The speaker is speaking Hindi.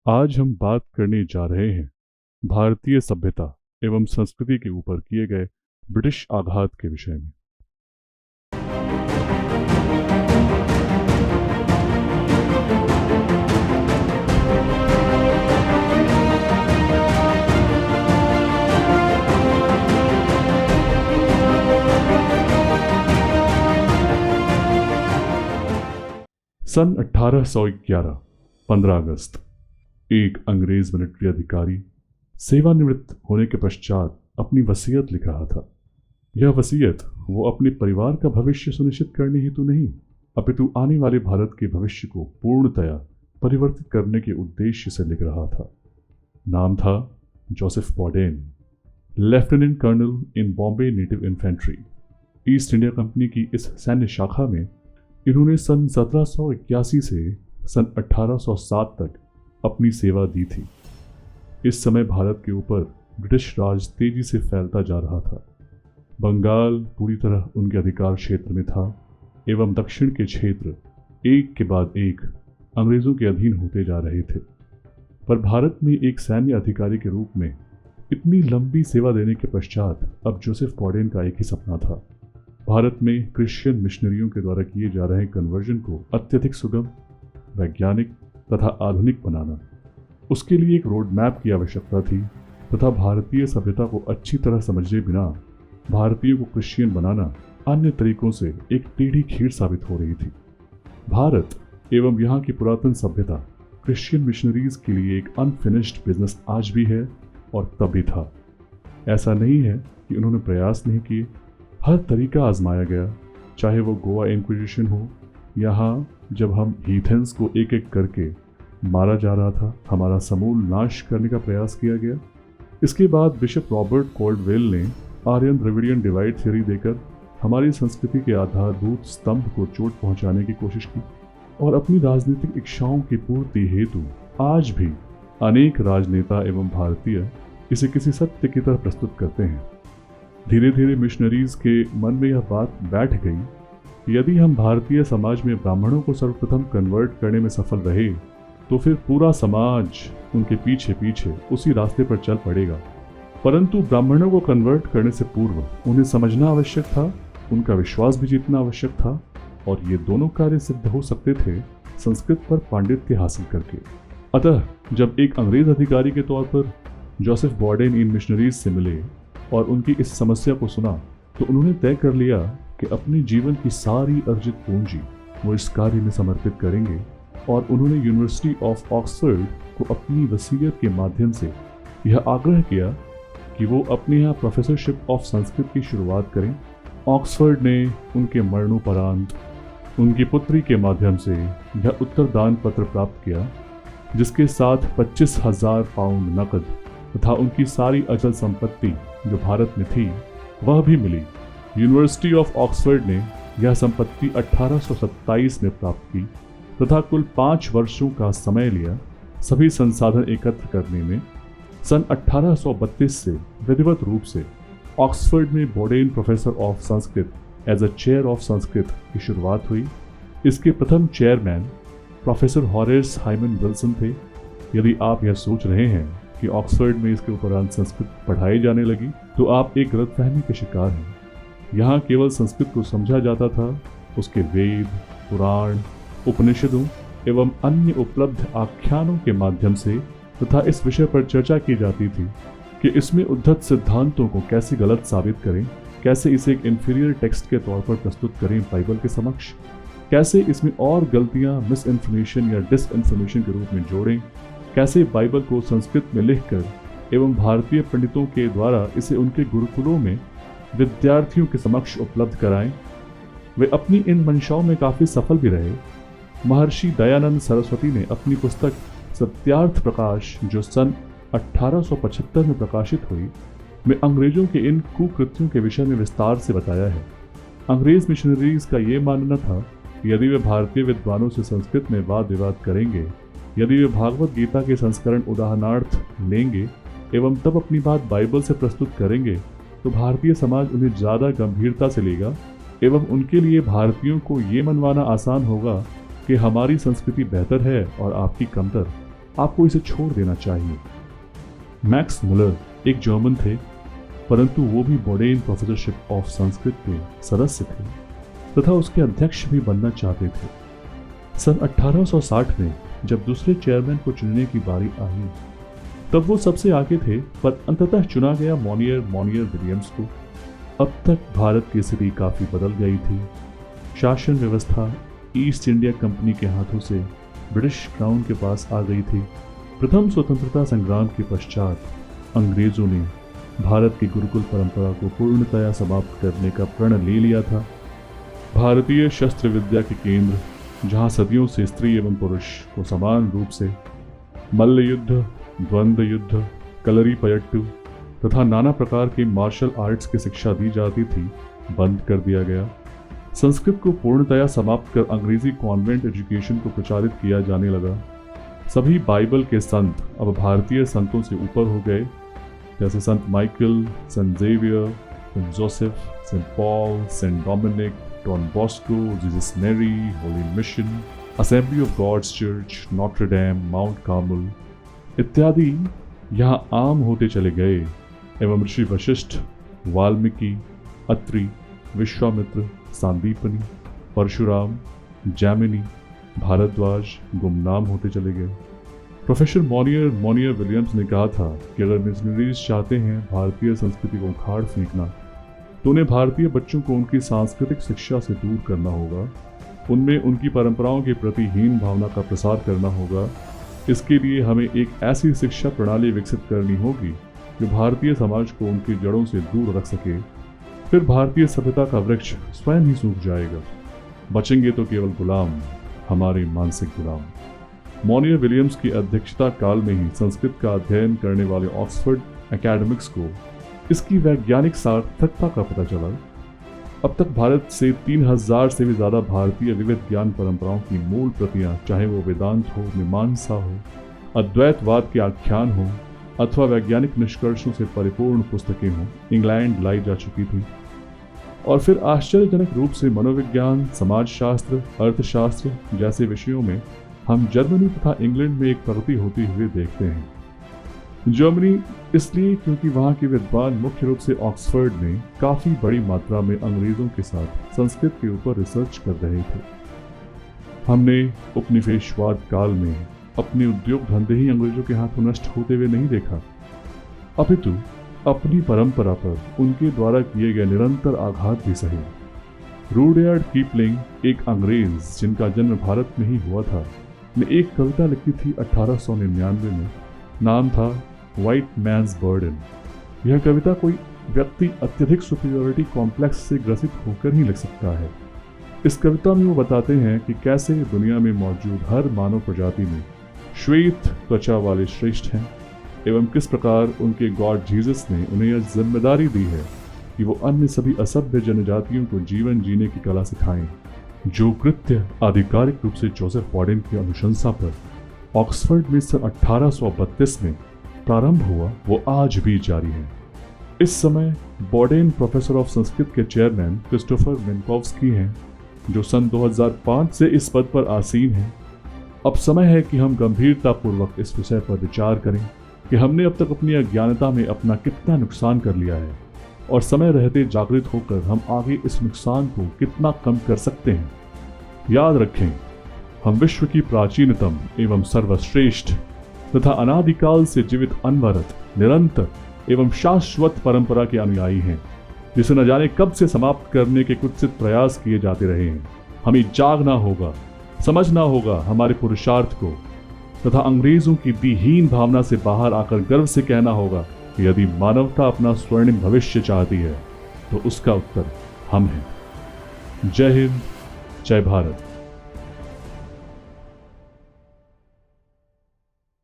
आज हम बात करने जा रहे हैं भारतीय सभ्यता एवं संस्कृति के ऊपर किए गए ब्रिटिश आघात के विषय में। सन 1811 15 अगस्त एक अंग्रेज मिलिट्री अधिकारी सेवानिवृत्त होने के पश्चात अपनी वसीयत लिख रहा था। यह वसीयत वो अपने परिवार का भविष्य सुनिश्चित करने हेतु नहीं, अपितु आने वाले भारत के भविष्य को पूर्णतया परिवर्तित करने के उद्देश्य से लिख रहा था। नाम था Joseph Boden, lieutenant colonel in Bombay native infantry. East India Company की इस सैन्य शाखा में इन्होंने सन 1781 से सन 1807 तक अपनी सेवा दी थी। इस समय भारत के ऊपर ब्रिटिश राज तेजी से फैलता जा रहा था। बंगाल पूरी तरह उनके अधिकार क्षेत्र में था एवं दक्षिण के क्षेत्र एक के बाद एक अंग्रेजों के अधीन होते जा रहे थे। पर भारत में एक सैन्य अधिकारी के रूप में इतनी लंबी सेवा देने के पश्चात अब जोसेफ बॉडेन का एक ही सपना था, भारत में क्रिश्चियन मिशनरियों के द्वारा किए जा रहे कन्वर्जन को अत्यधिक सुगम, वैज्ञानिक तथा आधुनिक बनाना। उसके लिए एक रोड मैप की आवश्यकता थी तथा भारतीय सभ्यता को अच्छी तरह समझे बिना भारतीयों को क्रिश्चियन बनाना अन्य तरीकों से एक टेढ़ी खीर साबित हो रही थी। भारत एवं यहाँ की पुरातन सभ्यता क्रिश्चियन मिशनरीज के लिए एक अनफिनिश्ड बिजनेस आज भी है और तब भी था। ऐसा नहीं है कि उन्होंने प्रयास नहीं किए, हर तरीका आजमाया गया, चाहे वो गोवा इंक्विजिशन हो, यहाँ जब हम हीथेंस को एक एक करके मारा जा रहा था, हमारा समूल नाश करने का प्रयास किया गया। इसके बाद बिशप रॉबर्ट कोल्डवेल ने आर्यन द्रविडियन डिवाइड थ्योरी देकर हमारी संस्कृति के आधारभूत स्तंभ को चोट पहुंचाने की कोशिश की और अपनी राजनीतिक इच्छाओं की पूर्ति हेतु आज भी अनेक राजनेता एवं भारतीय इसे किसी सत्य की तरह प्रस्तुत करते हैं। धीरे धीरे मिशनरीज के मन में यह बात बैठ गई कि यदि हम भारतीय समाज में ब्राह्मणों को सर्वप्रथम कन्वर्ट करने में सफल रहे तो फिर पूरा समाज उनके पीछे पीछे उसी रास्ते पर चल पड़ेगा। परंतु ब्राह्मणों को कन्वर्ट करने से पूर्व उन्हें समझना आवश्यक था, उनका विश्वास भी जीतना आवश्यक था, और ये दोनों कार्य सिद्ध हो सकते थे संस्कृत पर पांडित्य हासिल करके। अतः जब एक अंग्रेज अधिकारी के तौर पर जोसेफ बॉडेन इन मिशनरीज से मिले और उनकी इस समस्या को सुना तो उन्होंने तय कर लिया कि अपने जीवन की सारी अर्जित पूंजी वो इस कार्य में समर्पित करेंगे और उन्होंने यूनिवर्सिटी ऑफ ऑक्सफोर्ड को अपनी वसीयत के माध्यम से यह आग्रह किया कि वो अपने यहाँ प्रोफेसरशिप ऑफ संस्कृत की शुरुआत करें। ऑक्सफोर्ड ने उनके मरणोपरांत उनकी पुत्री के माध्यम से यह उत्तरदान पत्र प्राप्त किया, जिसके साथ 25,000 पाउंड नकद तथा उनकी सारी अचल संपत्ति जो भारत में थी वह भी मिली। यूनिवर्सिटी ऑफ ऑक्सफोर्ड ने यह संपत्ति 1827 में प्राप्त की तथा कुल 5 वर्षों का समय लिया सभी संसाधन एकत्र करने में। सन 1832 से विधिवत रूप से ऑक्सफोर्ड में Boden professor of Sanskrit as a chair of Sanskrit की शुरुआत हुई। इसके प्रथम chairman professor Horace Hayman Wilson थे। यदि आप यह सोच रहे हैं कि ऑक्सफोर्ड में इसके उपरांत संस्कृत पढ़ाई जाने लगी तो आप एक गलतफहमी के शिकार हैं। यहाँ केवल संस्कृत को समझा जाता था, उसके वेद, पुराण, उपनिषदों एवं अन्य उपलब्ध आख्यानों के माध्यम से तथा इस विषय पर चर्चा की जाती थी कि इसमें उद्धत सिद्धांतों को कैसे गलत साबित करें, कैसे इसे एक इंफीरियर टेक्स्ट के तौर पर प्रस्तुत करें बाइबल के समक्ष, कैसे इसमें और गलतियां मिस इन्फॉर्मेशन या डिस इन्फॉर्मेशन के रूप में जोड़ें, कैसे बाइबल को संस्कृत में लिखकर एवं भारतीय पंडितों के द्वारा इसे उनके गुरुकुलों में विद्यार्थियों के समक्ष उपलब्ध कराएं। वे अपनी इन मंशाओं में काफ़ी सफल भी रहे। महर्षि दयानंद सरस्वती ने अपनी पुस्तक सत्यार्थ प्रकाश, जो सन 1875 में प्रकाशित हुई, में अंग्रेजों के इन कुकृत्यों के विषय में विस्तार से बताया है। अंग्रेज मिशनरीज का ये मानना था कि यदि वे भारतीय विद्वानों से संस्कृत में वाद विवाद करेंगे, यदि वे भागवत गीता के संस्करण उदाहरणार्थ लेंगे एवं तब अपनी बात बाइबल से प्रस्तुत करेंगे तो भारतीय समाज उन्हें ज़्यादा गंभीरता से लेगा एवं उनके लिए भारतीयों को ये मनवाना आसान होगा कि हमारी संस्कृति बेहतर है और आपकी कमतर। आपको इसे छोड़ देना चाहिए। मैक्स मुलर एक जर्मन थे, परंतु वो भी बोडेन प्रोफेसरशिप ऑफ संस्कृत के सदस्य थे तथा उसके अध्यक्ष भी बनना चाहते थे। सन 1860 में जब दूसरे चेयरमैन को चुनने की बारी आई तब वो सबसे आगे थे, पर अंततः चुना गया मॉनियर विलियम्स को। अब तक भारत की स्थिति काफ़ी बदल गई थी। शासन व्यवस्था ईस्ट इंडिया कंपनी के हाथों से ब्रिटिश क्राउन के पास आ गई थी। प्रथम स्वतंत्रता संग्राम के पश्चात अंग्रेजों ने भारत की गुरुकुल परंपरा को पूर्णतया समाप्त करने का प्रण ले लिया था। भारतीय शस्त्र विद्या के केंद्र, जहां सदियों से स्त्री एवं पुरुष को समान रूप से मल्ल युद्ध, द्वंद्व युद्ध, कलरीपयट्टू तथा नाना प्रकार के मार्शल आर्ट्स की शिक्षा दी जाती थी, बंद कर दिया गया। संस्कृत को पूर्णतया समाप्त कर अंग्रेजी कॉन्वेंट एजुकेशन को प्रचारित किया जाने लगा। सभी बाइबल के संत अब भारतीय संतों से ऊपर हो गए, जैसे संत Michael, Saint Xavier, Saint Joseph, Saint Paul, Saint Dominic, Don Bosco, Jesus Mary, Holy Mission, Assembly of Gods Church, Notre Dame, Mount Carmel इत्यादि यहाँ आम होते चले गए एवं ऋषि वशिष्ठ, वाल्मीकि, अत्रि, विश्वामित्र, सांदीपनि, परशुराम, जैमिनी, भारद्वाज गुमनाम होते चले गए। प्रोफेसर मॉनियर विलियम्स ने कहा था कि अगर मिशनरीज चाहते हैं भारतीय संस्कृति को उखाड़ फेंकना, तो उन्हें भारतीय बच्चों को उनकी सांस्कृतिक शिक्षा से दूर करना होगा, उनमें उनकी परंपराओं के प्रति हीन भावना का प्रसार करना होगा। इसके लिए हमें एक ऐसी शिक्षा प्रणाली विकसित करनी होगी जो भारतीय समाज को उनकी जड़ों से दूर रख सके। फिर भारतीय सभ्यता का वृक्ष स्वयं ही सूख जाएगा, बचेंगे तो केवल गुलाम, हमारे मानसिक गुलाम। मॉनियर विलियम्स की अध्यक्षता काल में ही संस्कृत का अध्ययन करने वाले ऑक्सफोर्ड एकेडमिक्स को इसकी वैज्ञानिक सार्थकता का पता चला। अब तक भारत से 3000 से भी ज़्यादा भारतीय विविध ज्ञान परंपराओं की मूल प्रतियां, चाहे वो वेदांत हो, मीमांसा हो, अद्वैतवाद के आख्यान हो अथवा वैज्ञानिक निष्कर्षों से परिपूर्ण पुस्तकें हों, इंग्लैंड लाई जा चुकी थी। और फिर आश्चर्यजनक रूप से मनोविज्ञान, समाजशास्त्र, अर्थशास्त्र जैसे विषयों में हम जर्मनी तथा इंग्लैंड में एक प्रगति होती हुई देखते हैं। जर्मनी इसलिए क्योंकि वहाँ के विद्वान मुख्य रूप से ऑक्सफोर्ड में काफ़ी बड़ी मात्रा में अंग्रेज़ों के साथ संस्कृत के ऊपर रिसर्च कर रहे थे। हमने उपनिवेशवाद काल में अपने उद्योग धंधे ही अंग्रेजों के हाथों नष्ट होते हुए नहीं देखा, अपितु अपनी परंपरा पर उनके द्वारा किए गए निरंतर आघात भी सहे। रूडयार्ड कीपलिंग, एक अंग्रेज जिनका जन्म भारत में ही हुआ था, ने एक कविता लिखी थी 1899 में। नाम था व्हाइट मैन्स बर्डन। यह कविता कोई व्यक्ति अत्यधिक सुपीरियरिटी कॉम्प्लेक्स से ग्रसित होकर ही लिख सकता है। इस कविता में वो बताते हैं कि कैसे दुनिया में मौजूद हर मानव प्रजाति में श्वेत त्वचा वाले श्रेष्ठ हैं एवं किस प्रकार उनके गॉड जीसस ने उन्हें यह जिम्मेदारी दी है कि वो अन्य सभी असभ्य जनजातियों को जीवन जीने की कला सिखाएं। जो कृत्य आधिकारिक रूप से जोसेफ बोडेन की अनुशंसा पर ऑक्सफोर्ड में सन 1832 में प्रारंभ हुआ, वो आज भी जारी है। इस समय बोडेन प्रोफेसर ऑफ संस्कृत के चेयरमैन क्रिस्टोफर मिन्कोव्स्की हैं, जो सन 2005 से इस पद पर आसीन हैं। अब समय है कि हम गंभीरतापूर्वक इस विषय पर विचार करें कि हमने अब तक अपनी अज्ञानता में अपना कितना नुकसान कर लिया है और समय रहते जागृत होकर हम आगे इस नुकसान को कितना कम कर सकते हैं। याद रखें, हम विश्व की प्राचीनतम एवं सर्वश्रेष्ठ तथा अनादिकाल से जीवित अनवरत, निरंतर एवं शाश्वत परंपरा के अनुयायी हैं, जिसे न जाने कब से समाप्त करने के कुत्सित प्रयास किए जाते रहे हैं। हमें जागना होगा, समझना होगा हमारे पुरुषार्थ को तथा अंग्रेजों की दीहीन भावना से बाहर आकर गर्व से कहना होगा कि यदि मानवता अपना स्वर्णिम भविष्य चाहती है तो उसका उत्तर हम हैं। जय हिंद, जय भारत।